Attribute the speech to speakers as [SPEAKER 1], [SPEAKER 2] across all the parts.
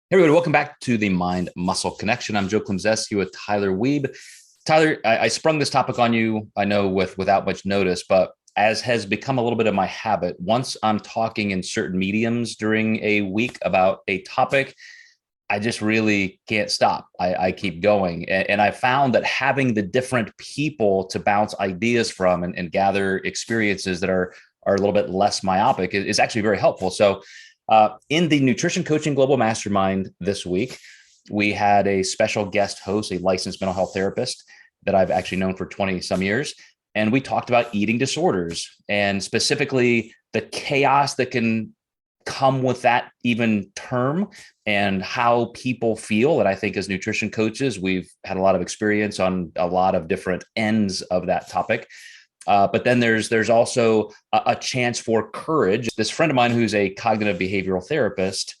[SPEAKER 1] Hey everybody, welcome back to the Mind Muscle Connection. I'm Joe Klimzeski with Tyler Weeb. Tyler, I sprung this topic on you, I know without much notice, but as has become a little bit of my habit, once I'm talking in certain mediums during a week about a topic, I just really can't stop. I keep going. And I found that having the different people to bounce ideas from and gather experiences that are a little bit less myopic is actually very helpful. So in the Nutrition Coaching Global Mastermind this week, we had a special guest host, a licensed mental health therapist that I've actually known for 20 some years. And we talked about eating disorders and specifically the chaos that can come with that even term and how people feel. And I think as nutrition coaches, we've had a lot of experience on a lot of different ends of that topic. But then there's also a chance for courage. This friend of mine who's a cognitive behavioral therapist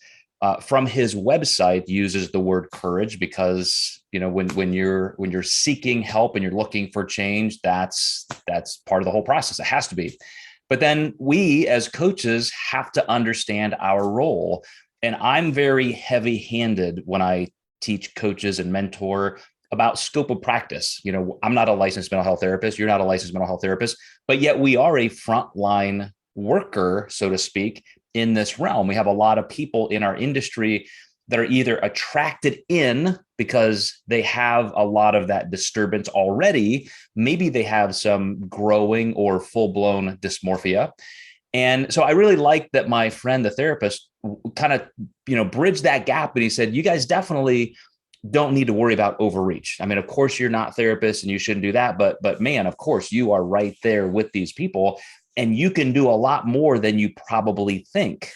[SPEAKER 1] from his website uses the word courage because when you're seeking help and you're looking for change, that's part of the whole process. It has to be. But then we as coaches have to understand our role. And I'm very heavy-handed when I teach coaches and mentor about scope of practice. I'm not a licensed mental health therapist. You're not a licensed mental health therapist, but yet we are a frontline worker, so to speak, in this realm. We have a lot of people in our industry that are either attracted in because they have a lot of that disturbance already. Maybe they have some growing or full-blown dysmorphia. And so I really like that my friend, the therapist, kind of, bridged that gap. And he said, you guys definitely don't need to worry about overreach. I mean, of course, you're not therapists and you shouldn't do that. But man, of course, you are right there with these people and you can do a lot more than you probably think.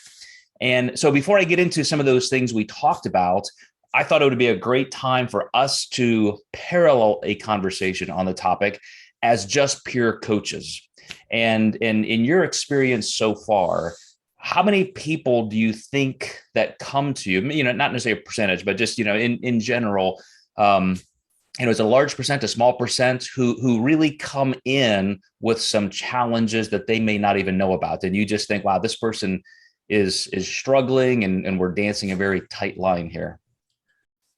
[SPEAKER 1] And so before I get into some of those things we talked about, I thought it would be a great time for us to parallel a conversation on the topic as just pure coaches. And in your experience so far, how many people do you think that come to you, not necessarily a percentage, but just, in general, is a large percent, a small percent who really come in with some challenges that they may not even know about. And you just think, wow, this person is struggling and we're dancing a very tight line here.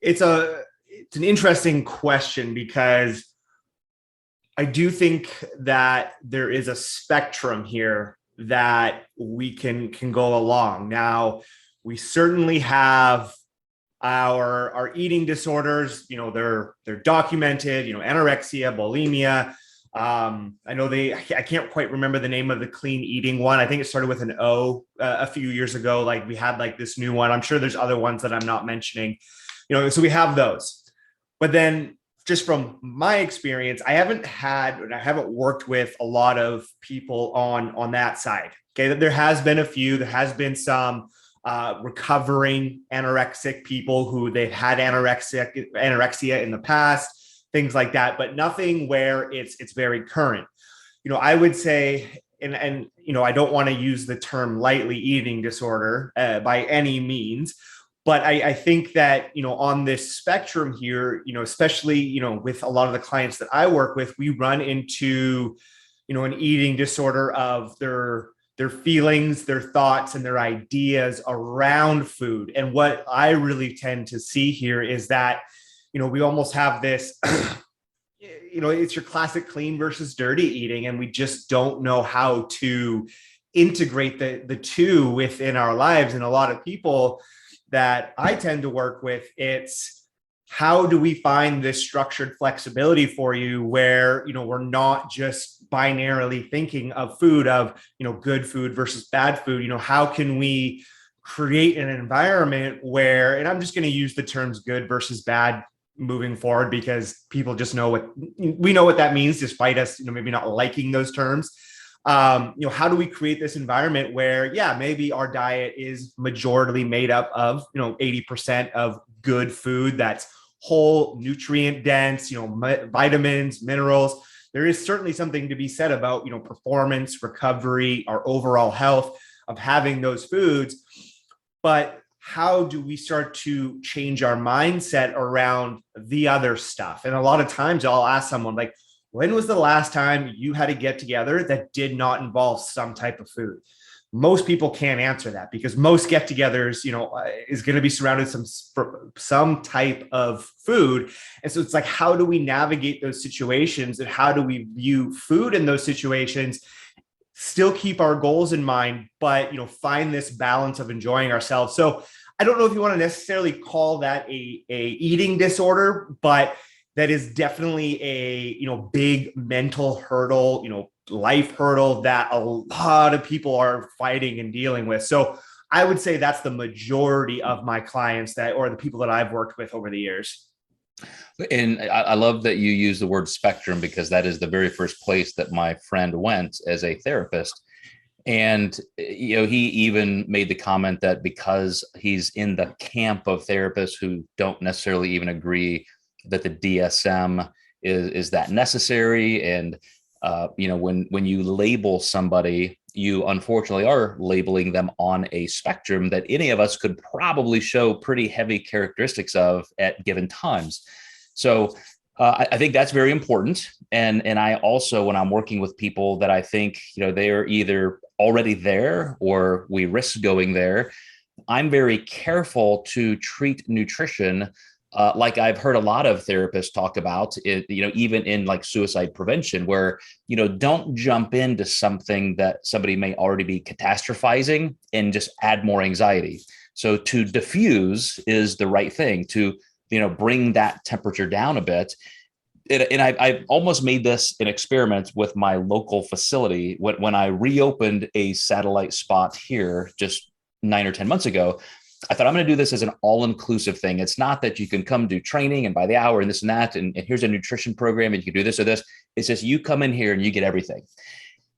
[SPEAKER 2] It's an interesting question because I do think that there is a spectrum here that we can go along. Now, we certainly have our eating disorders, they're documented, anorexia, bulimia. I know I can't quite remember the name of the clean eating one. I think it started with an O a few years ago. Like we had like this new one. I'm sure there's other ones that I'm not mentioning, so we have those. But then just from my experience, I haven't worked with a lot of people on that side. Okay. There has been a few, there has been some recovering anorexic people who they've had anorexia in the past, things like that, but nothing where it's very current. I would say, and I don't want to use the term lightly eating disorder by any means, but I think that, on this spectrum here, especially, with a lot of the clients that I work with, we run into, an eating disorder of their feelings, their thoughts, and their ideas around food. And what I really tend to see here is that, we almost have this, it's your classic clean versus dirty eating, and we just don't know how to integrate the two within our lives. And a lot of people that I tend to work with, it's how do we find this structured flexibility for you where, we're not just binarily thinking of food of, good food versus bad food. How can we create an environment where, and I'm just going to use the terms good versus bad moving forward because people just know what that means, despite us, maybe not liking those terms. How do we create this environment where, maybe our diet is majorly made up of, 80% of good food that's whole, nutrient dense, vitamins, minerals. There is certainly something to be said about, performance, recovery, our overall health of having those foods. But how do we start to change our mindset around the other stuff? And a lot of times I'll ask someone like, when was the last time you had a get together that did not involve some type of food? most people can't answer that because most get-togethers, is going to be surrounded some type of food. And so it's like, how do we navigate those situations, and how do we view food in those situations, still keep our goals in mind, but find this balance of enjoying ourselves. So I don't know if you want to necessarily call that a eating disorder, but that is definitely a big mental hurdle, life hurdle that a lot of people are fighting and dealing with. So I would say that's the majority of my clients or the people that I've worked with over the years.
[SPEAKER 1] And I love that you use the word spectrum, because that is the very first place that my friend went as a therapist. And, he even made the comment that because he's in the camp of therapists who don't necessarily even agree that the DSM is that necessary. And, when you label somebody, you unfortunately are labeling them on a spectrum that any of us could probably show pretty heavy characteristics of at given times. So I think that's very important. And I also, when I'm working with people that I think, they are either already there or we risk going there, I'm very careful to treat nutrition like I've heard a lot of therapists talk about it, even in like suicide prevention, where, don't jump into something that somebody may already be catastrophizing and just add more anxiety. So to diffuse is the right thing to, bring that temperature down a bit. And I've almost made this an experiment with my local facility. When I reopened a satellite spot here just 9 or 10 months ago, I thought I'm going to do this as an all-inclusive thing. It's not that you can come do training and by the hour and this and that, and here's a nutrition program and you can do this or this. It's just you come in here and you get everything.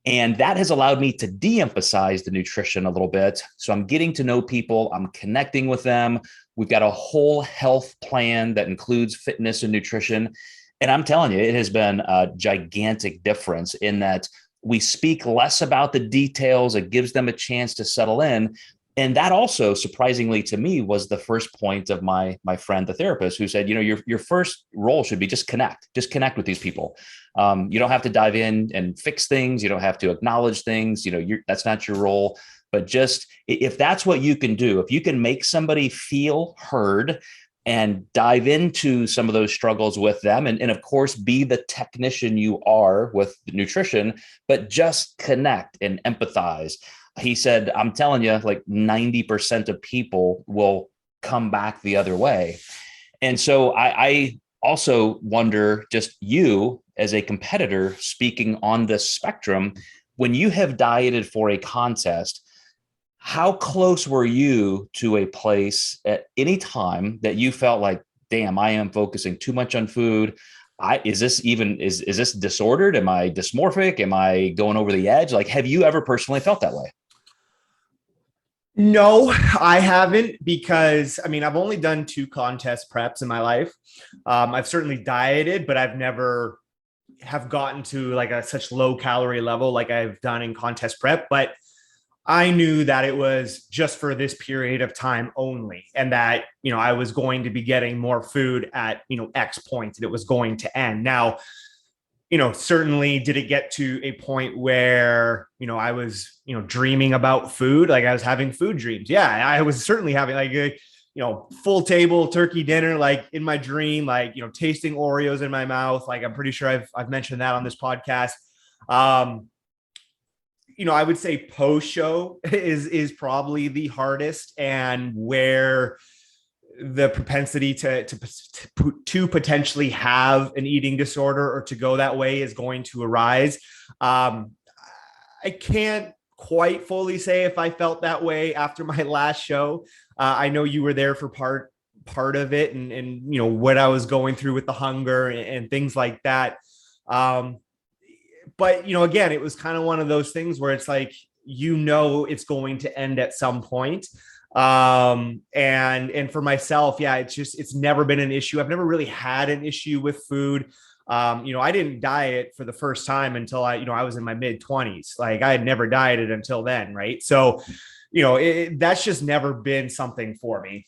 [SPEAKER 1] And that has allowed me to de-emphasize the nutrition a little bit. So I'm getting to know people, I'm connecting with them. We've got a whole health plan that includes fitness and nutrition. And I'm telling you, it has been a gigantic difference in that we speak less about the details. It gives them a chance to settle in. And that also, surprisingly to me, was the first point of my friend, the therapist, who said, your first role should be just connect with these people. You don't have to dive in and fix things. You don't have to acknowledge things. That's not your role. But just if that's what you can do, if you can make somebody feel heard and dive into some of those struggles with them, and of course, be the technician you are with nutrition, but just connect and empathize. He said, I'm telling you, like 90% of people will come back the other way. And so I also wonder, just you as a competitor speaking on this spectrum, when you have dieted for a contest, how close were you to a place at any time that you felt like, damn, I am focusing too much on food? Is this disordered? Am I dysmorphic? Am I going over the edge? Like, have you ever personally felt that way?
[SPEAKER 2] No, I haven't, because I've only done 2 contest preps in my life. I've certainly dieted, but I've never have gotten to like such low calorie level like I've done in contest prep. But I knew that it was just for this period of time only, and that, I was going to be getting more food at, X point, and it was going to end. Now, certainly did it get to a point where, I was, dreaming about food, like I was having food dreams. Yeah, I was certainly having like a, full table turkey dinner, like in my dream, like, tasting Oreos in my mouth. Like, I'm pretty sure I've mentioned that on this podcast. I would say post show is probably the hardest, and where the propensity to potentially have an eating disorder or to go that way is going to arise. I can't quite fully say if I felt that way after my last show. I know you were there for part of it, and what I was going through with the hunger and things like that. But again, it was kind of one of those things where it's like, it's going to end at some point. And for myself, yeah, it's never been an issue. I've never really had an issue with food. I didn't diet for the first time until I was in my mid-20s. Like, I had never dieted until then, right? So, that's just never been something for me.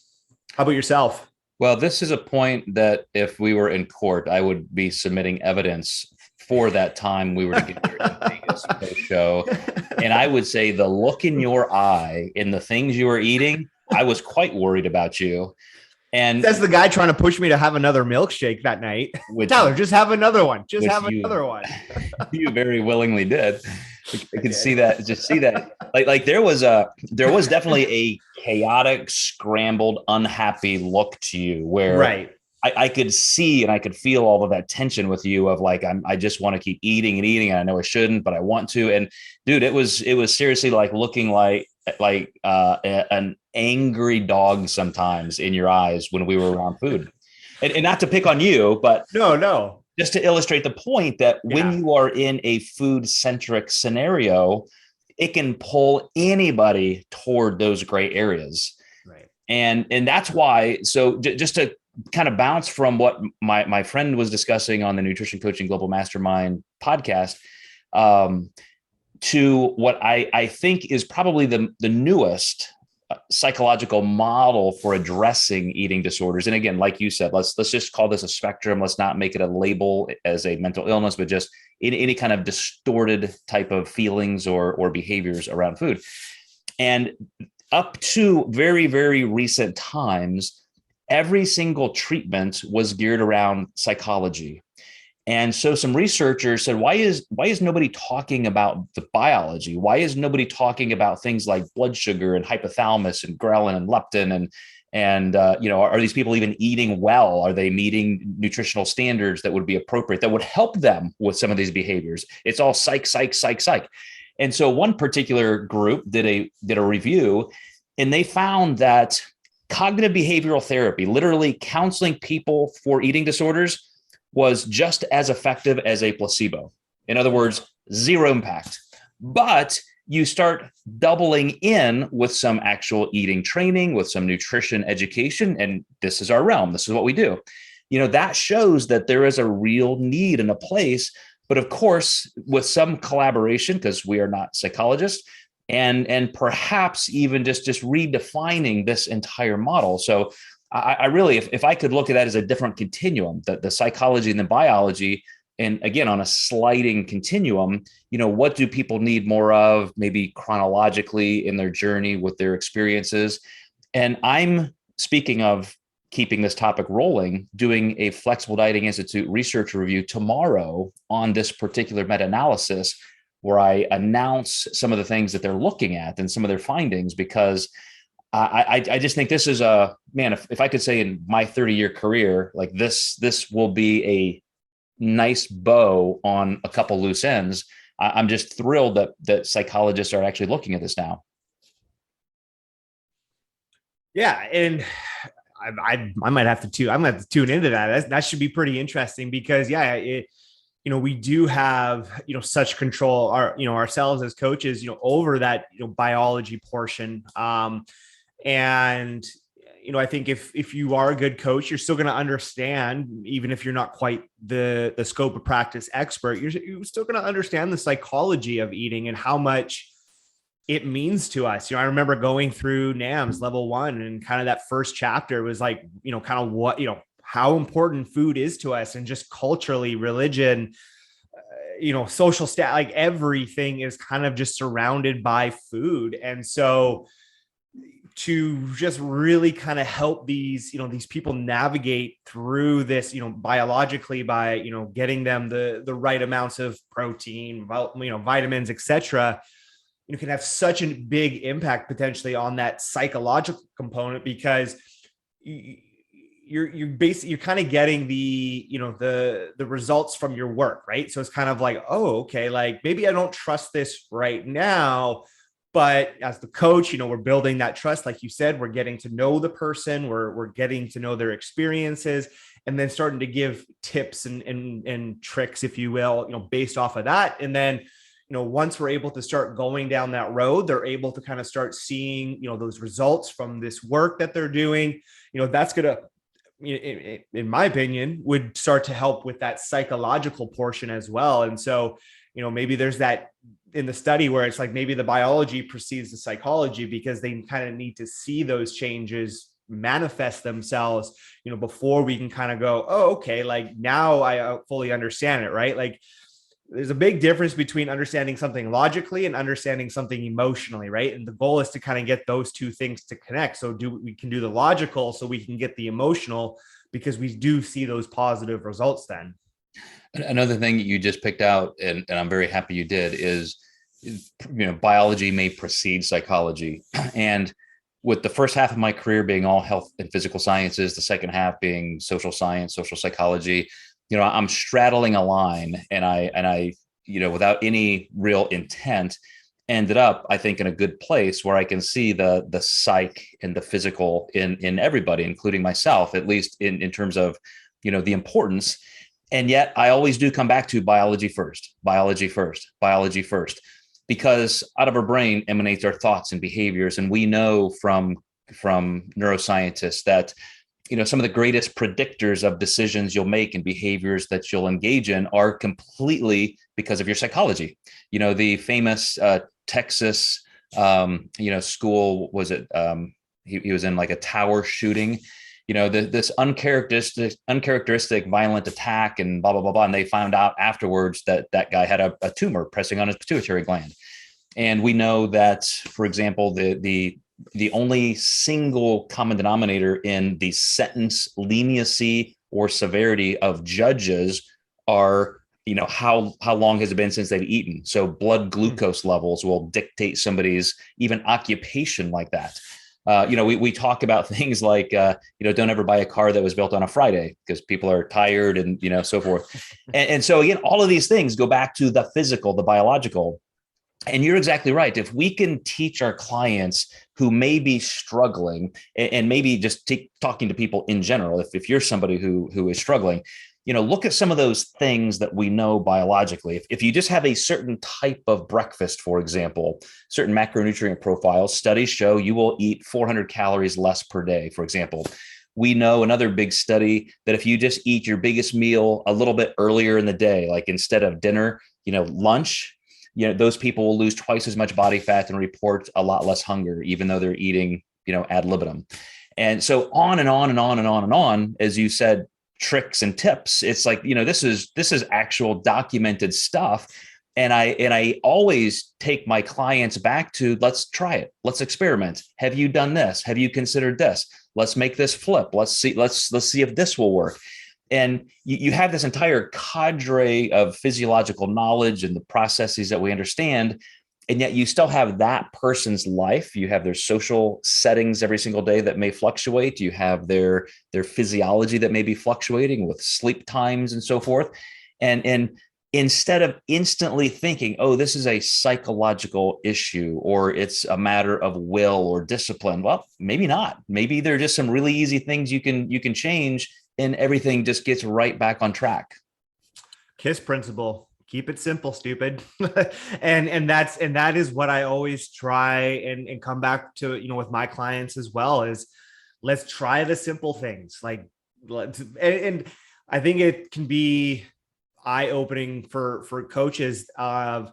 [SPEAKER 2] How about yourself?
[SPEAKER 1] Well, this is a point that if we were in court, I would be submitting evidence before that time we were together in Vegas post show. And I would say the look in your eye and the things you were eating, I was quite worried about you. And
[SPEAKER 2] that's the guy trying to push me to have another milkshake that night. Tyler, just have another one. Just have another one.
[SPEAKER 1] You very willingly did. I could see that. Just see that. Like there was definitely a chaotic, scrambled, unhappy look to you where
[SPEAKER 2] right.
[SPEAKER 1] I could see and I could feel all of that tension with you of like, I just want to keep eating and eating. And I know I shouldn't, but I want to. And dude, it was seriously like looking like an angry dog sometimes in your eyes when we were around food. And not to pick on you, but
[SPEAKER 2] no,
[SPEAKER 1] just to illustrate the point that when you are in a food centric scenario, it can pull anybody toward those gray areas.
[SPEAKER 2] Right.
[SPEAKER 1] And that's why, so just to kind of bounce from what my friend was discussing on the Nutrition Coaching Global Mastermind podcast, to what I think is probably the newest psychological model for addressing eating disorders. And again, like you said, let's just call this a spectrum. Let's not make it a label as a mental illness, but just any kind of distorted type of feelings or behaviors around food. And up to very, very recent times, every single treatment was geared around psychology. And so some researchers said, why is nobody talking about the biology? Why is nobody talking about things like blood sugar and hypothalamus and ghrelin and leptin and are these people even eating well? Are they meeting nutritional standards that would be appropriate, that would help them with some of these behaviors? It's all psych. And so one particular group did a review, and they found that cognitive behavioral therapy, literally counseling people for eating disorders, was just as effective as a placebo. In other words, zero impact. But you start doubling in with some actual eating training, with some nutrition education, and this is our realm. This is what we do. That shows that there is a real need and a place, but of course, with some collaboration, because we are not psychologists, and perhaps even just redefining this entire model. So I really, if I could look at that as a different continuum, the psychology and the biology, and again, on a sliding continuum, what do people need more of, maybe chronologically in their journey with their experiences? And I'm speaking of keeping this topic rolling, doing a Flexible Dieting Institute research review tomorrow on this particular meta-analysis, where I announce some of the things that they're looking at and some of their findings, because I just think this is if I could say in my 30-year career, like this will be a nice bow on a couple loose ends. I'm just thrilled that psychologists are actually looking at this now.
[SPEAKER 2] Yeah. And I might have to I'm going to have to tune into that. That should be pretty interesting because we do have, such control ourselves as coaches, over that, biology portion. And, I think if you are a good coach, you're still going to understand, even if you're not quite the scope of practice expert, you're still going to understand the psychology of eating and how much it means to us. I remember going through NAMS level 1, and kind of that first chapter was like, kind of what, how important food is to us, and just culturally, religion, social stat, like everything is kind of just surrounded by food. And so to just really kind of help these people navigate through this, biologically, by, getting them the right amounts of protein, vitamins, etc., can have such a big impact potentially on that psychological component, because you're kind of getting the results from your work, right? So it's kind of like, oh, okay, like maybe I don't trust this right now, but as the coach, we're building that trust. Like you said, we're getting to know the person, we're getting to know their experiences, and then starting to give tips and tricks, if you will, based off of that. And then, once we're able to start going down that road, they're able to kind of start seeing, those results from this work that they're doing. That's going to, in my opinion, would start to help with that psychological portion as well. And so, maybe there's that in the study where it's like maybe the biology precedes the psychology, because they kind of need to see those changes manifest themselves, before we can kind of go, oh, okay, like now I fully understand it, right? Like there's a big difference between understanding something logically and understanding something emotionally, right? And the goal is to kind of get those two things to connect. So we can do the logical so we can get the emotional, because we do see those positive results then.
[SPEAKER 1] Another thing you just picked out, and I'm very happy you did, is biology may precede psychology. And with the first half of my career being all health and physical sciences, the second half being social science, social psychology, I'm straddling a line, and I without any real intent, ended up, I think, in a good place where I can see the psych and the physical in everybody, including myself, at least in terms of the importance. And yet I always do come back to biology first, biology first, biology first, because out of our brain emanates our thoughts and behaviors. And we know from neuroscientists that some of the greatest predictors of decisions you'll make and behaviors that you'll engage in are completely because of your psychology. The famous Texas school, was it he was in like a tower shooting, this uncharacteristic violent attack and blah, blah, blah, blah. And they found out afterwards that that guy had a tumor pressing on his pituitary gland. And we know that, for example, the only single common denominator in the sentence leniency or severity of judges are, how long has it been since they've eaten? So blood glucose levels will dictate somebody's even occupation like that. We talk about things like, don't ever buy a car that was built on a Friday because people are tired and, so forth. And so, again, all of these things go back to the physical, the biological. And you're exactly right. If we can teach our clients who may be struggling, and maybe just talking to people in general, if you're somebody who is struggling, look at some of those things that we know biologically. If you just have a certain type of breakfast, for example, certain macronutrient profiles, studies show you will eat 400 calories less per day, for example. We know another big study that if you just eat your biggest meal a little bit earlier in the day, like instead of dinner, lunch, those people will lose twice as much body fat and report a lot less hunger, even though they're eating, ad libitum. And so on and on and on and on and on, as you said, tricks and tips. It's like, this is actual documented stuff. And I always take my clients back to, let's try it. Let's experiment. Have you done this? Have you considered this? Let's make this flip. Let's see if this will work. And you have this entire cadre of physiological knowledge and the processes that we understand. And yet you still have that person's life. You have their social settings every single day that may fluctuate. You have their physiology that may be fluctuating with sleep times and so forth. And instead of instantly thinking, oh, this is a psychological issue, or it's a matter of will or discipline, well, maybe not. Maybe there are just some really easy things you can change, and everything just gets right back on track.
[SPEAKER 2] KISS principle. Keep it simple, stupid. and that is what I always try and come back to, with my clients as well, is let's try the simple things. And I think it can be eye-opening for coaches of,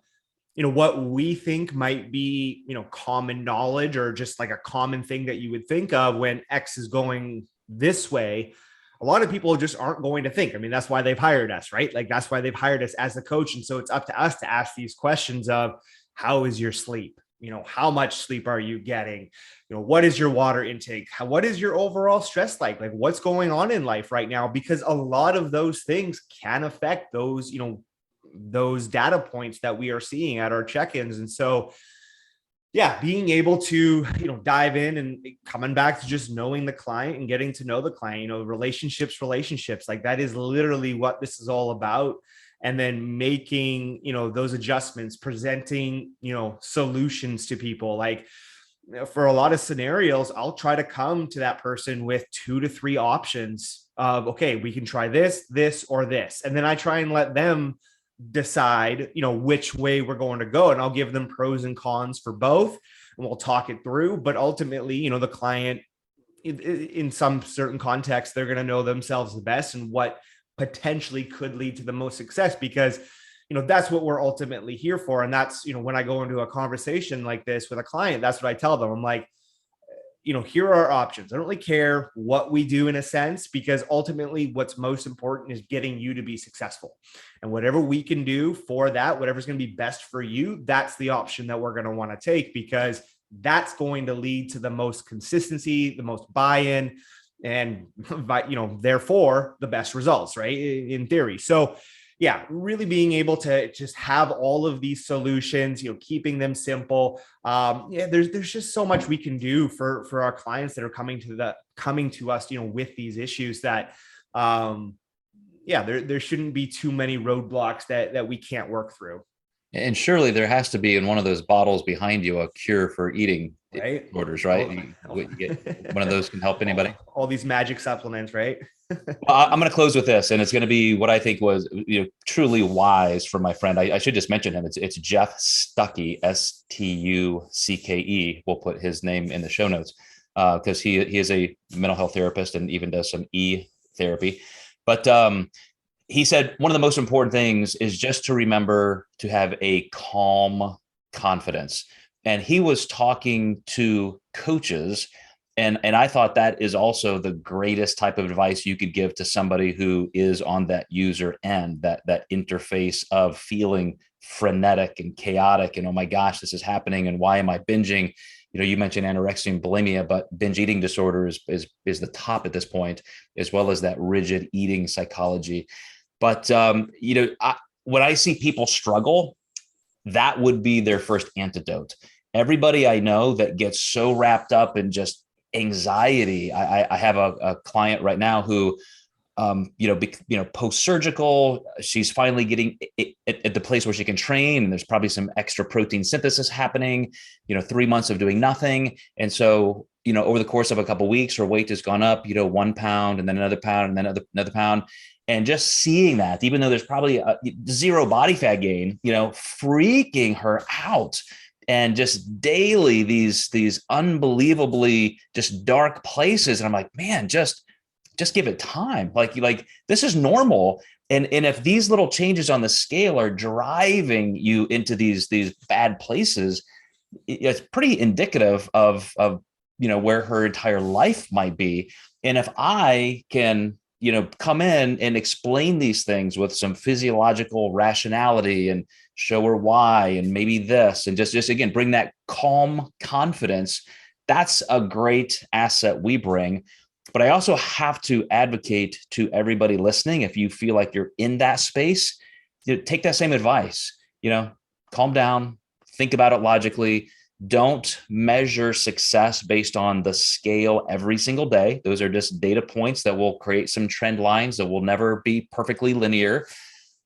[SPEAKER 2] what we think might be, common knowledge, or just like a common thing that you would think of when X is going this way. A lot of people just aren't going to think. I mean, that's why they've hired us, right? Like, that's why they've hired us as the coach. And so it's up to us to ask these questions of, how is your sleep? How much sleep are you getting? What is your water intake? What is your overall stress like? Like, what's going on in life right now? Because a lot of those things can affect those, those data points that we are seeing at our check-ins. And so, yeah, being able to, dive in and coming back to just knowing the client and getting to know the client, relationships, like that is literally what this is all about. And then making, those adjustments, presenting, solutions to people. Like, for a lot of scenarios, I'll try to come to that person with 2 to 3 options of, okay, we can try this, or this. And then I try and let them decide, which way we're going to go. And I'll give them pros and cons for both, and we'll talk it through. But ultimately, the client, in some certain context, they're going to know themselves the best and what potentially could lead to the most success, because, that's what we're ultimately here for. And that's, when I go into a conversation like this with a client, that's what I tell them. I'm like, here are our options. I don't really care what we do in a sense, because ultimately what's most important is getting you to be successful. And whatever we can do for that, whatever's going to be best for you, that's the option that we're going to want to take, because that's going to lead to the most consistency, the most buy-in, and therefore the best results, right? In theory. So yeah, really being able to just have all of these solutions, keeping them simple. There's just so much we can do for our clients that are coming to us, with these issues that, there shouldn't be too many roadblocks that we can't work through.
[SPEAKER 1] And surely there has to be in one of those bottles behind you a cure for eating disorders, right? One of those can help anybody.
[SPEAKER 2] All these magic supplements, right?
[SPEAKER 1] Well, I'm going to close with this, and it's going to be what I think was truly wise from my friend. I should just mention him. It's Jeff Stuckey, Stucke. We'll put his name in the show notes because he is a mental health therapist and even does some therapy. But he said one of the most important things is just to remember to have a calm confidence. And he was talking to coaches. And I thought that is also the greatest type of advice you could give to somebody who is on that user end, that interface of feeling frenetic and chaotic. And, oh my gosh, this is happening. And why am I binging? You mentioned anorexia and bulimia, but binge eating disorder is the top at this point, as well as that rigid eating psychology. But, when I see people struggle, that would be their first antidote. Everybody I know that gets so wrapped up in just anxiety. I have a client right now who, post-surgical, she's finally getting at the place where she can train, and there's probably some extra protein synthesis happening, 3 months of doing nothing. And so, over the course of a couple of weeks, her weight has gone up, 1 pound and then another pound and then another pound. And just seeing that, even though there's probably zero body fat gain, freaking her out. And just daily these unbelievably just dark places. And I'm like, man, just give it time. Like this is normal. And if these little changes on the scale are driving you into these bad places, it's pretty indicative of where her entire life might be. And if I can come in and explain these things with some physiological rationality and show her why, and maybe this, and just again, bring that calm confidence. That's a great asset we bring. But I also have to advocate to everybody listening, if you feel like you're in that space, take that same advice, calm down, think about it logically. Don't measure success based on the scale every single day. Those are just data points that will create some trend lines that will never be perfectly linear.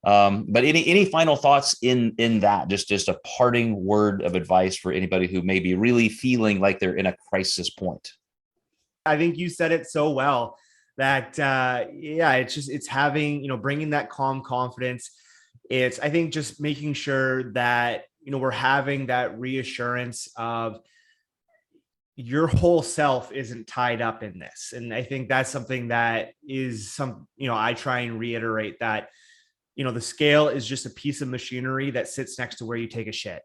[SPEAKER 1] But any final thoughts in that, just a parting word of advice for anybody who may be really feeling like they're in a crisis point?
[SPEAKER 2] I think you said it so well that, it's having, bringing that calm confidence. It's, I think, just making sure that, we're having that reassurance of your whole self isn't tied up in this. And I think that's something that is I try and reiterate that, the scale is just a piece of machinery that sits next to where you take a shit,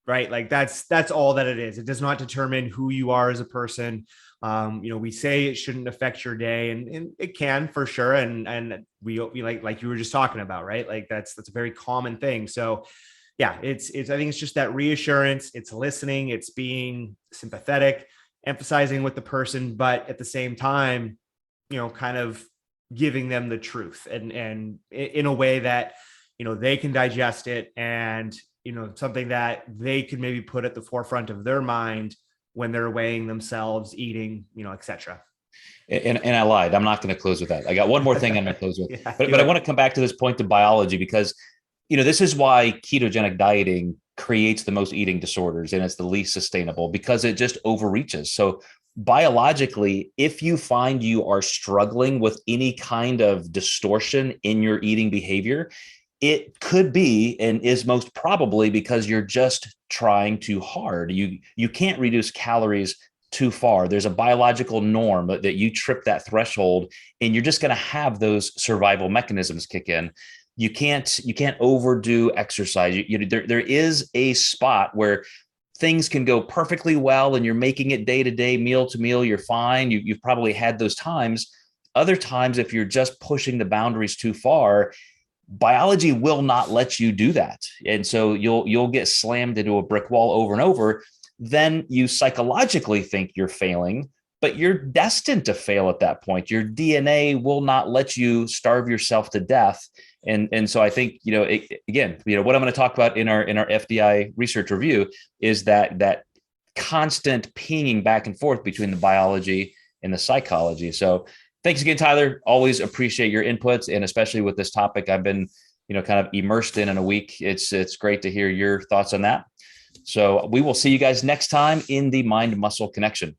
[SPEAKER 2] right? Like that's all that it is. It does not determine who you are as a person. We say it shouldn't affect your day, and it can for sure. And we like you were just talking about, right? Like that's a very common thing. So yeah, it's I think it's just that reassurance. It's listening, it's being sympathetic, emphasizing with the person, but at the same time, kind of giving them the truth and in a way that, they can digest it, and, something that they could maybe put at the forefront of their mind when they're weighing themselves, eating, et cetera.
[SPEAKER 1] And I lied. I'm not going to close with that. I got one more thing I'm going to close with, but I want to come back to this point of biology, because this is why ketogenic dieting creates the most eating disorders, and it's the least sustainable because it just overreaches. So biologically, if you find you are struggling with any kind of distortion in your eating behavior, it could be and is most probably because you're just trying too hard. You can't reduce calories too far. There's a biological norm that you trip that threshold, and you're just going to have those survival mechanisms kick in. You can't overdo exercise. There is a spot where things can go perfectly well and you're making it day to day, meal to meal, you're fine. You've probably had those times. Other times, if you're just pushing the boundaries too far, biology will not let you do that. And so you'll get slammed into a brick wall over and over. Then you psychologically think you're failing, but you're destined to fail at that point. Your DNA will not let you starve yourself to death. And so I think, again, what I'm going to talk about in our FDI research review is that constant pinging back and forth between the biology and the psychology. So thanks again, Tyler. Always appreciate your inputs, and especially with this topic I've been, kind of immersed in a week. It's great to hear your thoughts on that. So we will see you guys next time in the Mind Muscle Connection.